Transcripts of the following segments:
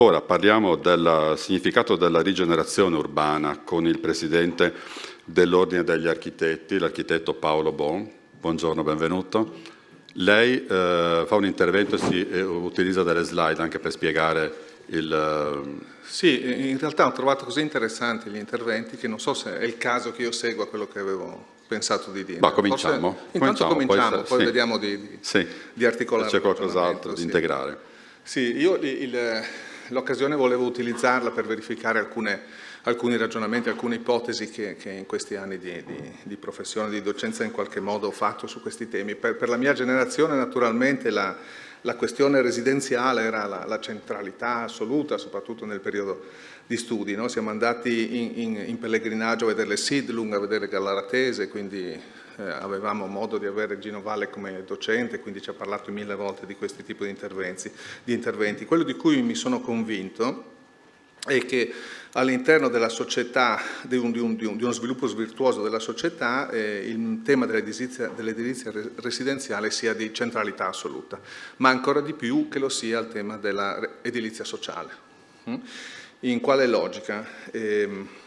Ora parliamo del significato della rigenerazione urbana con il presidente dell'Ordine degli Architetti, l'architetto Paolo Bon. Buongiorno, benvenuto. Lei fa un intervento e utilizza delle slide anche per spiegare il... Sì, in realtà ho trovato così interessanti gli interventi che non so se è il caso che io segua quello che avevo pensato di dire. Ma cominciamo. Intanto cominciamo, poi sì. vediamo di articolare. C'è qualcos'altro di integrare. Sì, io l'occasione volevo utilizzarla per verificare alcuni ragionamenti, alcune ipotesi che in questi anni di professione, di docenza in qualche modo ho fatto su questi temi. Per la mia generazione naturalmente la questione residenziale era la centralità assoluta, soprattutto nel periodo di studi, no? Siamo andati in pellegrinaggio a vedere le Siedlung, a vedere Gallaratese, quindi avevamo modo di avere Gino Valle come docente, quindi ci ha parlato 1000 volte di questi tipi di interventi. Quello di cui mi sono convinto è che all'interno della società, di uno sviluppo virtuoso della società, il tema dell'edilizia residenziale sia di centralità assoluta, ma ancora di più che lo sia il tema dell'edilizia sociale. In quale logica?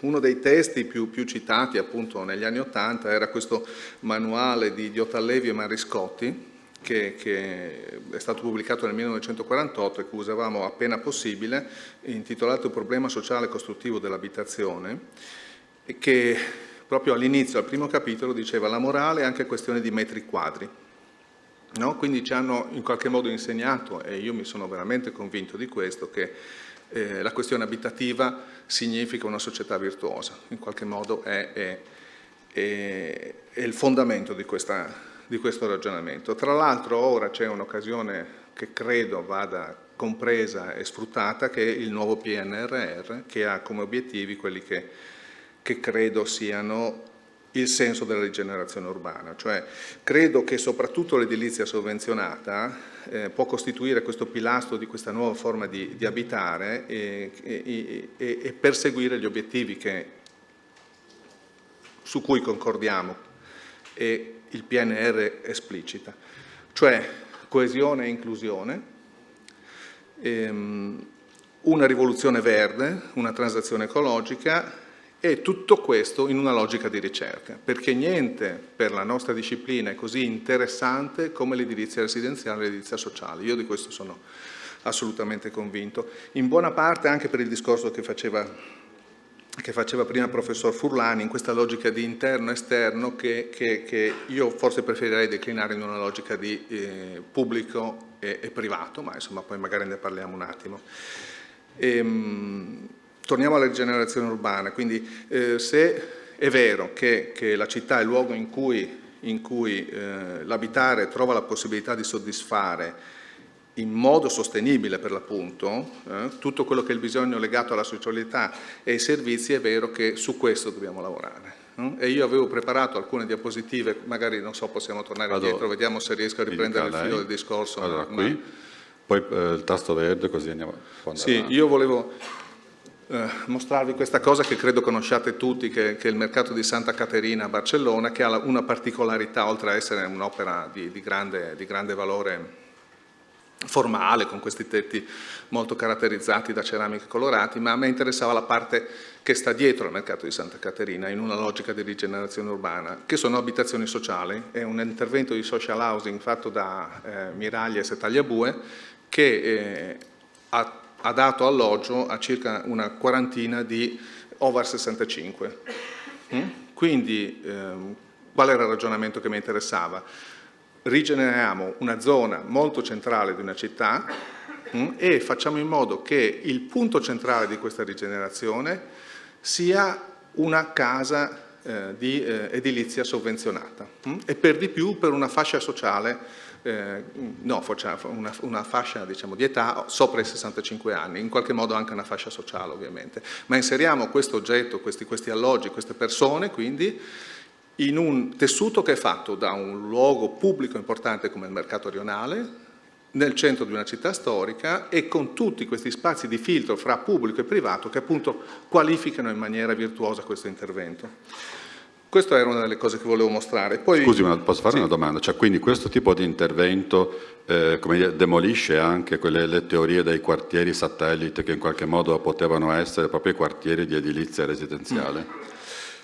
Uno dei testi più citati appunto negli anni '80 era questo manuale di Diotallevi e Mariscotti, che è stato pubblicato nel 1948 e che usavamo appena possibile, intitolato Problema sociale costruttivo dell'abitazione, e che proprio all'inizio, al primo capitolo, diceva la morale è anche questione di metri quadri. No? Quindi ci hanno in qualche modo insegnato, e io mi sono veramente convinto di questo, che la questione abitativa significa una società virtuosa, in qualche modo è il fondamento di questo ragionamento. Tra l'altro ora c'è un'occasione che credo vada compresa e sfruttata, che è il nuovo PNRR, che ha come obiettivi quelli che credo siano il senso della rigenerazione urbana. Cioè credo che soprattutto l'edilizia sovvenzionata può costituire questo pilastro di questa nuova forma di abitare e perseguire gli obiettivi su cui concordiamo e il PNR esplicita, cioè coesione e inclusione, una rivoluzione verde, una transizione ecologica, e tutto questo in una logica di ricerca, perché niente per la nostra disciplina è così interessante come l'edilizia residenziale e l'edilizia sociale. Io di questo sono assolutamente convinto, in buona parte anche per il discorso che faceva prima il professor Furlani, in questa logica di interno-esterno che io forse preferirei declinare in una logica di pubblico e privato, ma insomma poi magari ne parliamo un attimo. Torniamo alla rigenerazione urbana, quindi se è vero che la città è il luogo in cui l'abitare trova la possibilità di soddisfare in modo sostenibile per l'appunto tutto quello che è il bisogno legato alla socialità e ai servizi, è vero che su questo dobbiamo lavorare. E io avevo preparato alcune diapositive, magari non so, possiamo tornare indietro, vediamo se riesco a riprendere il filo del discorso. Allora, qui, poi il tasto verde, così andiamo a Sì, io volevo mostrarvi questa cosa che credo conosciate tutti, che è il mercato di Santa Caterina a Barcellona, che ha una particolarità, oltre a essere un'opera di grande valore formale, con questi tetti molto caratterizzati da ceramiche colorati, ma a me interessava la parte che sta dietro al mercato di Santa Caterina, in una logica di rigenerazione urbana, che sono abitazioni sociali. È un intervento di social housing fatto da Miraglia e Tagliabue, che ha dato alloggio a circa una quarantina di over 65. Quindi qual era il ragionamento che mi interessava? Rigeneriamo una zona molto centrale di una città e facciamo in modo che il punto centrale di questa rigenerazione sia una casa di edilizia sovvenzionata e per di più per una fascia sociale, una fascia diciamo, di età sopra i 65 anni, in qualche modo anche una fascia sociale ovviamente, ma inseriamo questo oggetto, questi alloggi, queste persone quindi in un tessuto che è fatto da un luogo pubblico importante come il mercato rionale, nel centro di una città storica e con tutti questi spazi di filtro fra pubblico e privato che appunto qualificano in maniera virtuosa questo intervento. questa era una delle cose che volevo mostrare. Poi, scusi, ma posso fare una domanda? Cioè, quindi questo tipo di intervento come dire, demolisce anche le teorie dei quartieri satellite che in qualche modo potevano essere proprio i quartieri di edilizia residenziale?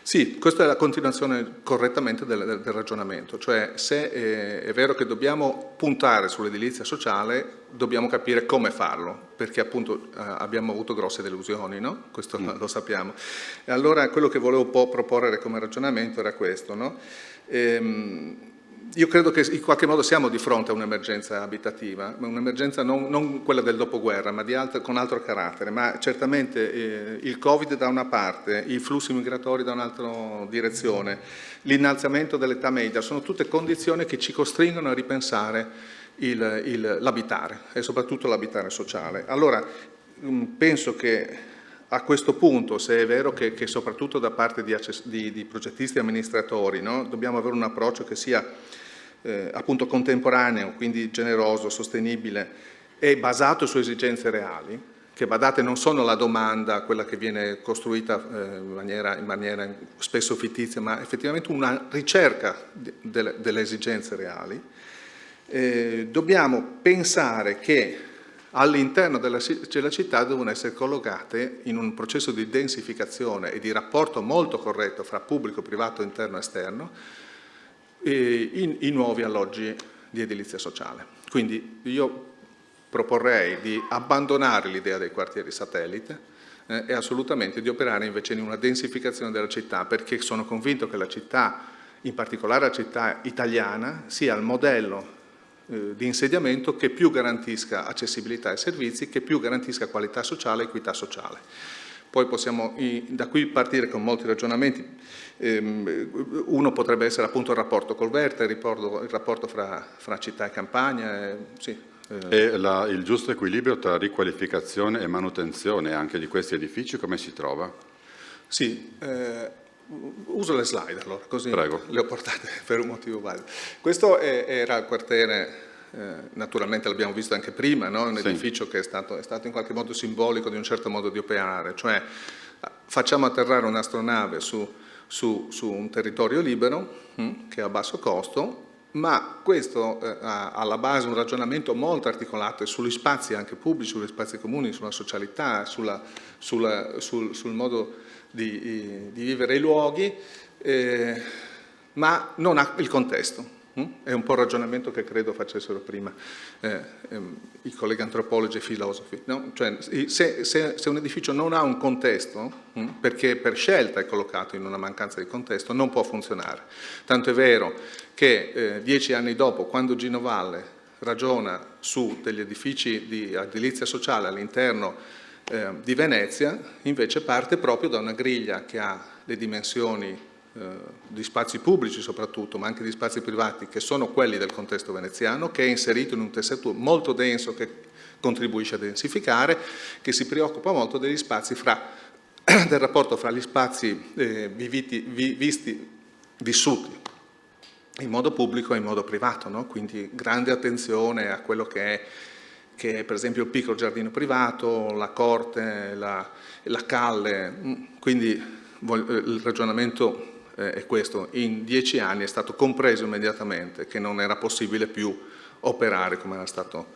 Sì, questa è la continuazione correttamente del ragionamento, cioè se è vero che dobbiamo puntare sull'edilizia sociale, dobbiamo capire come farlo, perché appunto abbiamo avuto grosse delusioni, no? Questo lo sappiamo. E allora quello che volevo un po' proporre come ragionamento era questo, no? Io credo che in qualche modo siamo di fronte a un'emergenza abitativa, un'emergenza non quella del dopoguerra, ma con altro carattere, ma certamente il Covid da una parte, i flussi migratori da un'altra direzione, l'innalzamento dell'età media, sono tutte condizioni che ci costringono a ripensare l'abitare e soprattutto l'abitare sociale. Allora, penso che a questo punto, se è vero che soprattutto da parte di progettisti e amministratori, no, dobbiamo avere un approccio che sia appunto contemporaneo, quindi generoso, sostenibile e basato su esigenze reali, che badate non sono la domanda, quella che viene costruita in maniera spesso fittizia, ma effettivamente una ricerca delle esigenze reali. Dobbiamo pensare che all'interno della città devono essere collocate in un processo di densificazione e di rapporto molto corretto fra pubblico, privato, interno e esterno, i nuovi alloggi di edilizia sociale. Quindi io proporrei di abbandonare l'idea dei quartieri satellite e assolutamente di operare invece in una densificazione della città, perché sono convinto che la città, in particolare la città italiana, sia il modello di insediamento che più garantisca accessibilità ai servizi, che più garantisca qualità sociale e equità sociale. Poi possiamo da qui partire con molti ragionamenti. Uno potrebbe essere appunto il rapporto col Verte, il rapporto fra città e campagna. Sì. E il giusto equilibrio tra riqualificazione e manutenzione anche di questi edifici come si trova? Sì, uso le slide allora, così Prego. le ho portate per un motivo valido. Questo era il quartiere, naturalmente l'abbiamo visto anche prima, no? Un edificio che è stato in qualche modo simbolico di un certo modo di operare, cioè facciamo atterrare un'astronave su un territorio libero che è a basso costo, ma questo ha alla base un ragionamento molto articolato sugli spazi anche pubblici, sugli spazi comuni, sulla socialità, sul modo di vivere i luoghi, ma non ha il contesto. È un po' il ragionamento che credo facessero prima i colleghi antropologi e filosofi. No? Cioè, se un edificio non ha un contesto, perché per scelta è collocato in una mancanza di contesto, non può funzionare. Tanto è vero che 10 anni dopo, quando Gino Valle ragiona su degli edifici di edilizia sociale all'interno di Venezia, invece parte proprio da una griglia che ha le dimensioni di spazi pubblici soprattutto, ma anche di spazi privati, che sono quelli del contesto veneziano, che è inserito in un tessuto molto denso che contribuisce a densificare, che si preoccupa molto degli spazi del rapporto fra gli spazi vissuti in modo pubblico e in modo privato, no? Quindi grande attenzione a quello che è per esempio il piccolo giardino privato, la corte, la calle, quindi il ragionamento è questo. In 10 anni è stato compreso immediatamente che non era possibile più operare come era stato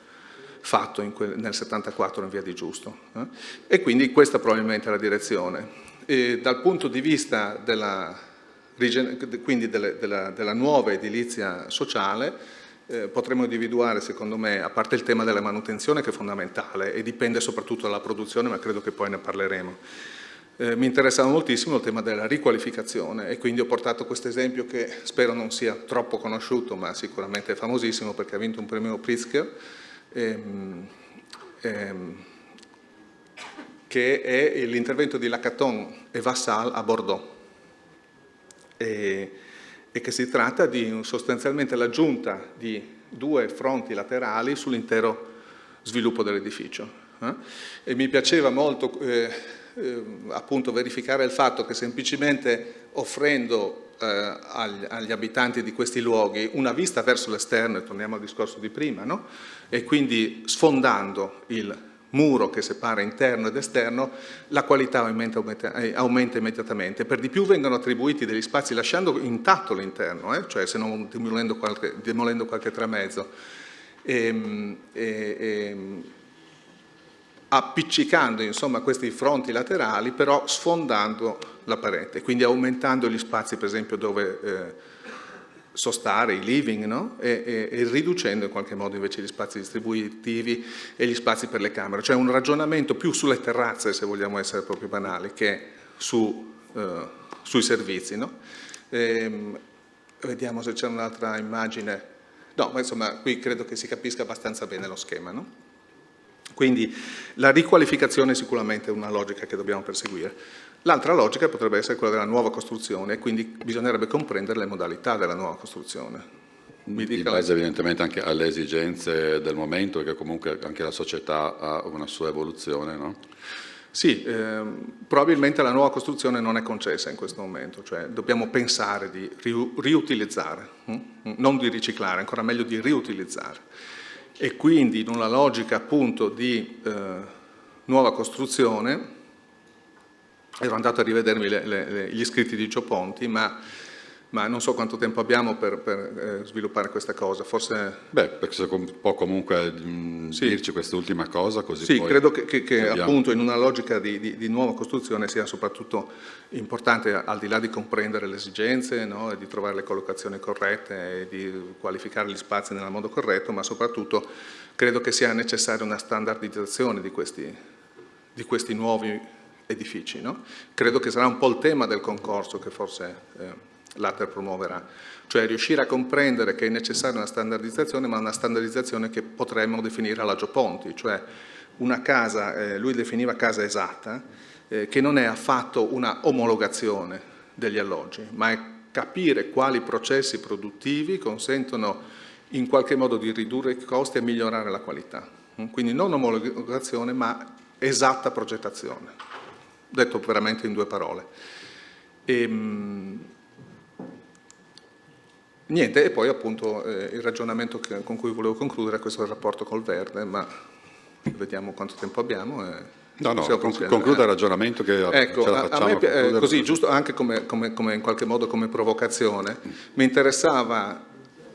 fatto nel 74 in via di Giusto. E quindi questa probabilmente è la direzione. E dal punto di vista della nuova edilizia sociale, potremmo individuare, secondo me, a parte il tema della manutenzione che è fondamentale e dipende soprattutto dalla produzione, ma credo che poi ne parleremo. Mi interessava moltissimo il tema della riqualificazione e quindi ho portato questo esempio che spero non sia troppo conosciuto, ma sicuramente è famosissimo perché ha vinto un premio Pritzker, che è l'intervento di Lacaton e Vassal a Bordeaux. E che si tratta di sostanzialmente l'aggiunta di 2 fronti laterali sull'intero sviluppo dell'edificio. E mi piaceva molto appunto verificare il fatto che semplicemente offrendo agli abitanti di questi luoghi una vista verso l'esterno, e torniamo al discorso di prima, no? E quindi sfondando il muro che separa interno ed esterno, la qualità aumenta immediatamente. Per di più vengono attribuiti degli spazi lasciando intatto l'interno, cioè se non demolendo qualche tramezzo, appiccicando insomma questi fronti laterali, però sfondando la parete, quindi aumentando gli spazi per esempio dove sostare, i living, no? e riducendo in qualche modo invece gli spazi distributivi e gli spazi per le camere, cioè un ragionamento più sulle terrazze, se vogliamo essere proprio banali, che sui servizi. No? Vediamo se c'è un'altra immagine. No, ma insomma qui credo che si capisca abbastanza bene lo schema. No? Quindi la riqualificazione è sicuramente una logica che dobbiamo perseguire. L'altra logica potrebbe essere quella della nuova costruzione, quindi bisognerebbe comprendere le modalità della nuova costruzione. In base evidentemente anche alle esigenze del momento, perché comunque anche la società ha una sua evoluzione, no? Sì, probabilmente la nuova costruzione non è concessa in questo momento, cioè dobbiamo pensare di riutilizzare, non di riciclare, ancora meglio di riutilizzare. E quindi in una logica appunto di nuova costruzione, ero andato a rivedermi gli scritti di Gio Ponti, ma non so quanto tempo abbiamo per sviluppare questa cosa, forse... perché se può comunque dirci quest'ultima cosa, così sì, poi... credo che appunto in una logica di nuova costruzione sia soprattutto importante, al di là di comprendere le esigenze, no? E di trovare le collocazioni corrette e di qualificare gli spazi nel modo corretto, ma soprattutto credo che sia necessaria una standardizzazione di questi nuovi edifici. No? Credo che sarà un po' il tema del concorso che forse l'Ater promuoverà, cioè riuscire a comprendere che è necessaria una standardizzazione, ma una standardizzazione che potremmo definire alla Gio Ponti, cioè una casa, lui definiva casa esatta, che non è affatto una omologazione degli alloggi, ma è capire quali processi produttivi consentono in qualche modo di ridurre i costi e migliorare la qualità. Quindi non omologazione, ma esatta progettazione. Detto veramente in due parole. Niente, e poi appunto il ragionamento con cui volevo concludere, questo è il rapporto col verde, ma vediamo quanto tempo abbiamo. Concluda il ragionamento che ecco, ce la facciamo. A me, così, giusto anche come in qualche modo come provocazione, mi interessava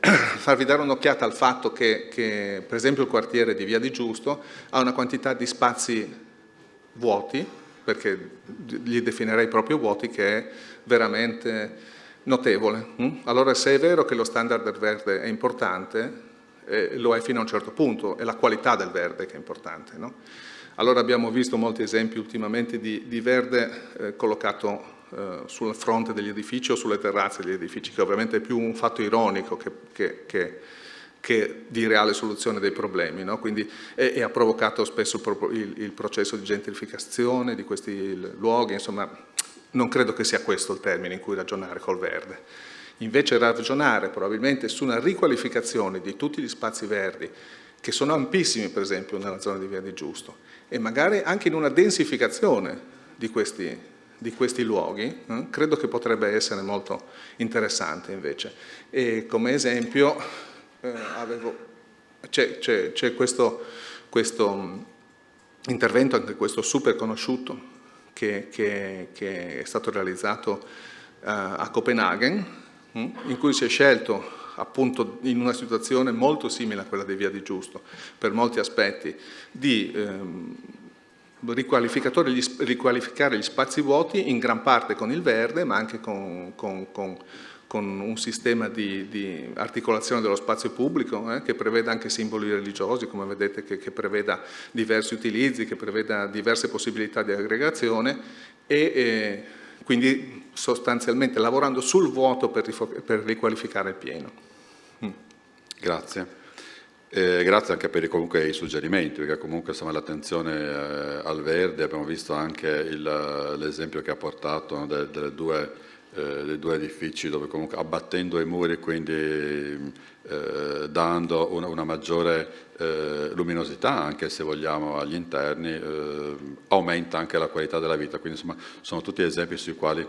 farvi dare un'occhiata al fatto che per esempio il quartiere di Via di Giusto ha una quantità di spazi vuoti, perché li definirei proprio vuoti, che è veramente notevole. Allora, se è vero che lo standard del verde è importante, lo è fino a un certo punto, è la qualità del verde che è importante. No? Allora abbiamo visto molti esempi ultimamente di verde collocato sul fronte degli edifici o sulle terrazze degli edifici, che ovviamente è più un fatto ironico che di reale soluzione dei problemi, no? Quindi, e ha provocato spesso il processo di gentrificazione di questi luoghi, insomma non credo che sia questo il termine in cui ragionare col verde. Invece ragionare probabilmente su una riqualificazione di tutti gli spazi verdi, che sono ampissimi per esempio nella zona di Via di Giusto, e magari anche in una densificazione di questi luoghi, credo che potrebbe essere molto interessante invece. E come esempio c'è questo intervento, anche questo super conosciuto, che è stato realizzato a Copenaghen, in cui si è scelto appunto in una situazione molto simile a quella di Via di Giusto, per molti aspetti, di riqualificare gli spazi vuoti in gran parte con il verde, ma anche con un sistema di articolazione dello spazio pubblico che preveda anche simboli religiosi, come vedete, che preveda diversi utilizzi, che preveda diverse possibilità di aggregazione e quindi sostanzialmente lavorando sul vuoto per riqualificare il pieno. Grazie. Grazie anche per comunque i suggerimenti, perché comunque insomma, l'attenzione al verde, abbiamo visto anche l'esempio che ha portato dei due edifici dove comunque abbattendo i muri, quindi dando una maggiore luminosità anche se vogliamo agli interni, aumenta anche la qualità della vita, quindi insomma sono tutti esempi sui quali